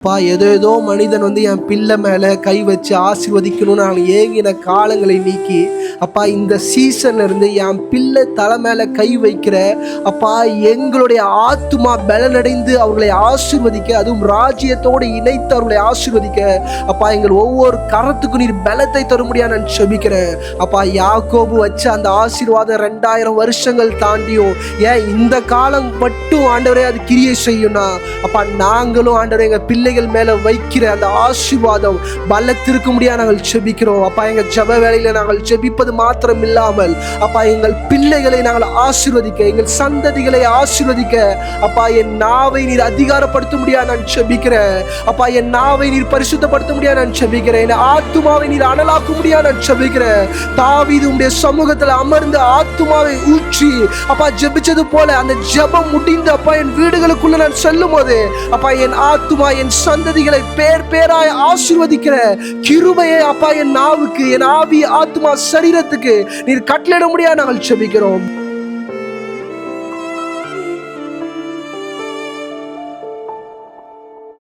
ஏதோ மனிதன் என் பிள்ளை மேல கை வச்சு ஆசீர்வதிக்கணும்னு நான் ஏங்கின காலங்களை நீக்கி அப்பா இந்த சீசன்ல இருந்து என் பிள்ளை தலை மேல கை வைக்கிற அப்பா எங்களுடைய ஆத்துமா பலனடைந்து அவர்களை ஆசீர்வதிக்க, அதுவும் ராஜ்யத்தோடு இணைத்து அவர்களை ஆசீர்வதிக்க அப்பா எங்கள் ஒவ்வொரு கரத்துக்கும் நீர் பலத்தை தரும்படியா நான் செபிக்கிறேன். அப்பா யாக்கோபு வச்ச அந்த ஆசீர்வாதம் 2000 வருஷங்கள் தாண்டியும் ஏன் இந்த காலம் மட்டும் ஆண்டவரே அது கிரியை செய்யும்னா அப்பா நாங்களும் ஆண்டவரே எங்க பிள்ளை மேல வைக்கிற அந்த ஆசீர்வாதம் பலத்திருக்க முடியா நாங்கள் ஜெபிக்கிறோம். அப்பா எங்க ஜெப வேளையில நாங்கள் ஜெபிப்பது மாத்திரம் இல்லாமல் அப்பா எங்கள் பிள்ளைகளை நாங்கள் ஆசீர்வதிக்க, எங்கள் சந்ததிகளை ஆசீர்வதிக்க அப்பா என் நாவை நீர் அதிகாரப்படுத்த முடியா நான் ஜெபிக்கிறேன். அப்பா என் நாவை நீர் பரிசுத்தப்படுத்த முடியா நான் ஜெபிக்கிறேன். என் ஆத்துமாவை நீர் அனலாக்க முடியா நான் ஜெபிக்கிறேன். தாவீது உம்முடைய சமூகத்தில் அமர்ந்து ஆத்துமாவை ஊற்றி அப்பா ஜெபிச்சது போல அந்த ஜெபம் முடிந்து அப்பா என் வீடுகளுக்குள்ள நான் செல்லும் போது அப்பா என் ஆத்துமா என் சந்ததிகளை பேர் பேராய் ஆசீர்வதிக்கிற கிருபையை அப்பா என் நாவுக்கு, என் ஆவி, ஆத்மா, சரீரத்துக்கு நீர் கட்டளையிட முடியா நாங்கள் ஜெபிக்கிறோம்.